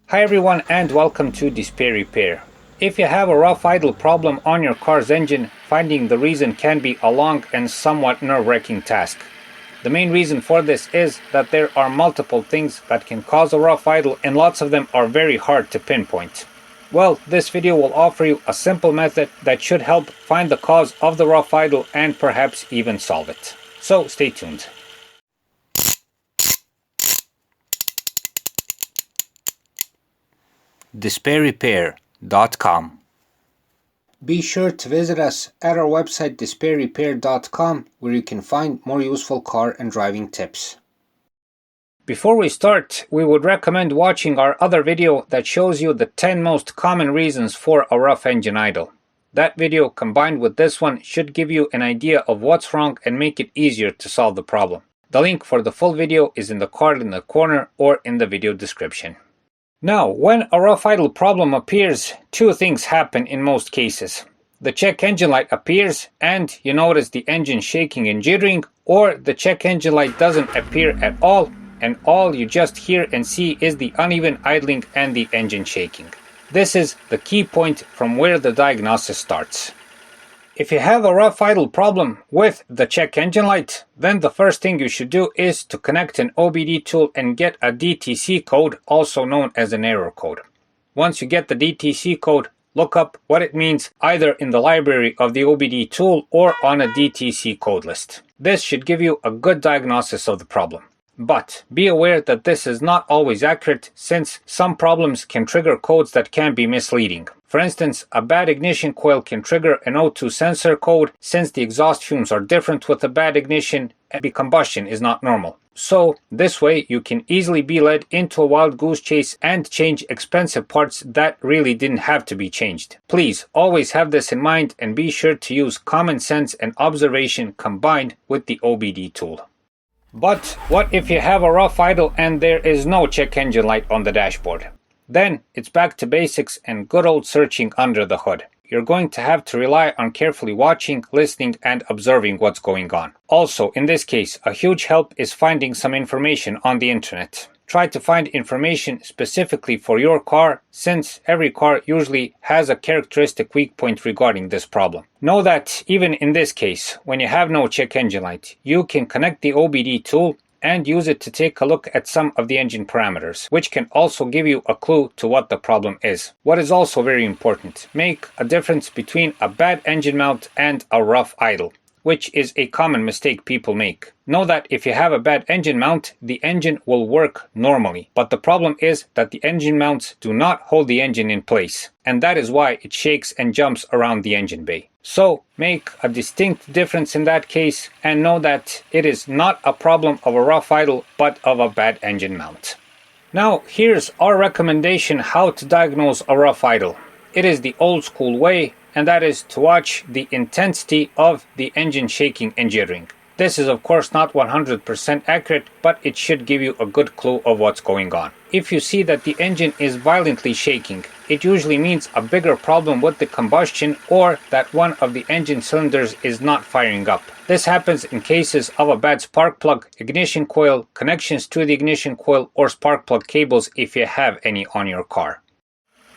Hi everyone and welcome to Display Repair. If you have a rough idle problem on your car's engine, finding the reason can be a long and somewhat nerve-wracking task. The main reason for this is that there are multiple things that can cause a rough idle and lots of them are very hard to pinpoint. Well, this video will offer you a simple method that should help find the cause of the rough idle and perhaps even solve it. So stay tuned. DisplayRepair.com. Be sure to visit us at our website DisplayRepair.com, where you can find more useful car and driving tips. Before we start, we would recommend watching our other video that shows you the 10 most common reasons for a rough engine idle. That video combined with this one should give you an idea of what's wrong and make it easier to solve the problem. The link for the full video is in the card in the corner or in the video description. Now, when a rough idle problem appears, two things happen in most cases. The check engine light appears and you notice the engine shaking and jittering, or the check engine light doesn't appear at all and all you just hear and see is the uneven idling and the engine shaking. This is the key point from where the diagnosis starts. If you have a rough idle problem with the check engine light, then the first thing you should do is to connect an OBD tool and get a DTC code, also known as an error code. Once you get the DTC code, look up what it means either in the library of the OBD tool or on a DTC code list. This should give you a good diagnosis of the problem. But be aware that this is not always accurate, since some problems can trigger codes that can be misleading. For instance, a bad ignition coil can trigger an O2 sensor code, since the exhaust fumes are different with a bad ignition and the combustion is not normal. So this way you can easily be led into a wild goose chase and change expensive parts that really didn't have to be changed. Please always have this in mind and be sure to use common sense and observation combined with the OBD tool. But what if you have a rough idle and there is no check engine light on the dashboard? Then it's back to basics and good old searching under the hood. You're going to have to rely on carefully watching, listening, and observing what's going on. Also, in this case, a huge help is finding some information on the internet. Try to find information specifically for your car, since every car usually has a characteristic weak point regarding this problem. Know that even in this case, when you have no check engine light, you can connect the OBD tool and use it to take a look at some of the engine parameters, which can also give you a clue to what the problem is. What is also very important, make a difference between a bad engine mount and a rough idle, which is a common mistake people make. Know that if you have a bad engine mount, the engine will work normally, but the problem is that the engine mounts do not hold the engine in place, and that is why it shakes and jumps around the engine bay. So make a distinct difference in that case and know that it is not a problem of a rough idle, but of a bad engine mount. Now here's our recommendation how to diagnose a rough idle. It is the old school way, and that is to watch the intensity of the engine shaking and jittering. This is of course not 100% accurate, but it should give you a good clue of what's going on. If you see that the engine is violently shaking, it usually means a bigger problem with the combustion or that one of the engine cylinders is not firing up. This happens in cases of a bad spark plug, ignition coil, connections to the ignition coil, or spark plug cables if you have any on your car.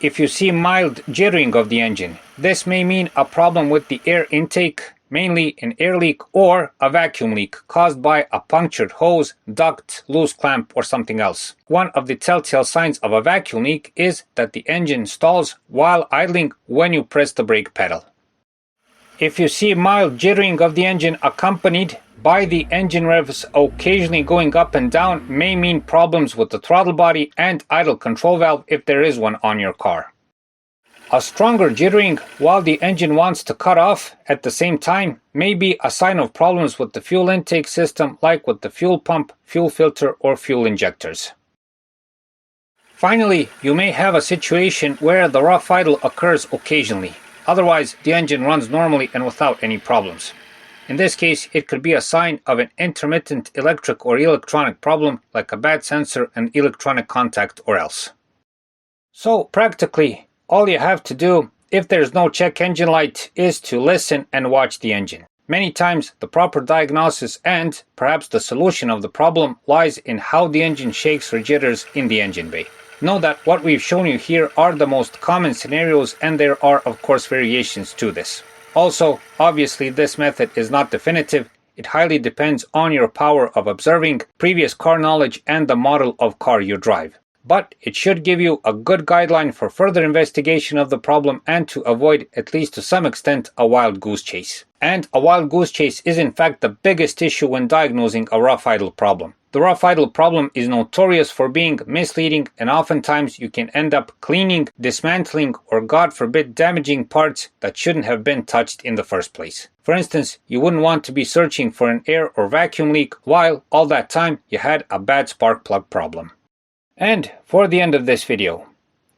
If you see mild jittering of the engine, this may mean a problem with the air intake, mainly an air leak or a vacuum leak caused by a punctured hose, duct, loose clamp, or something else. One of the telltale signs of a vacuum leak is that the engine stalls while idling when you press the brake pedal. If you see mild jittering of the engine accompanied by the engine revs occasionally going up and down, may mean problems with the throttle body and idle control valve if there is one on your car. A stronger jittering while the engine wants to cut off at the same time may be a sign of problems with the fuel intake system, like with the fuel pump, fuel filter, or fuel injectors. Finally, you may have a situation where the rough idle occurs occasionally. Otherwise, the engine runs normally and without any problems. In this case, it could be a sign of an intermittent electric or electronic problem, like a bad sensor, an electronic contact, or else. So practically, all you have to do, if there's no check engine light, is to listen and watch the engine. Many times, the proper diagnosis and perhaps the solution of the problem lies in how the engine shakes or jitters in the engine bay. Know that what we've shown you here are the most common scenarios, and there are of course variations to this. Also, obviously this method is not definitive. It highly depends on your power of observing, previous car knowledge, and the model of car you drive. But it should give you a good guideline for further investigation of the problem and to avoid, at least to some extent, a wild goose chase. And a wild goose chase is in fact the biggest issue when diagnosing a rough idle problem. The rough idle problem is notorious for being misleading, and oftentimes you can end up cleaning, dismantling, or God forbid damaging parts that shouldn't have been touched in the first place. For instance, you wouldn't want to be searching for an air or vacuum leak while all that time you had a bad spark plug problem. And for the end of this video,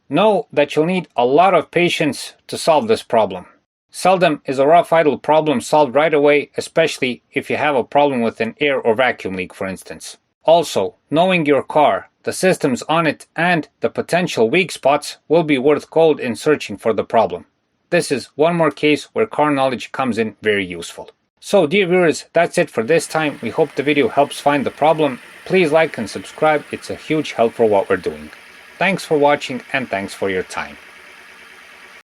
know that you'll need a lot of patience to solve this problem. Seldom is a rough idle problem solved right away, especially if you have a problem with an air or vacuum leak, for instance. Also, knowing your car, the systems on it, and the potential weak spots will be worth gold in searching for the problem. This is one more case where car knowledge comes in very useful. So dear viewers, that's it for this time. We hope the video helps find the problem. Please like and subscribe. It's a huge help for what we're doing. Thanks for watching and thanks for your time.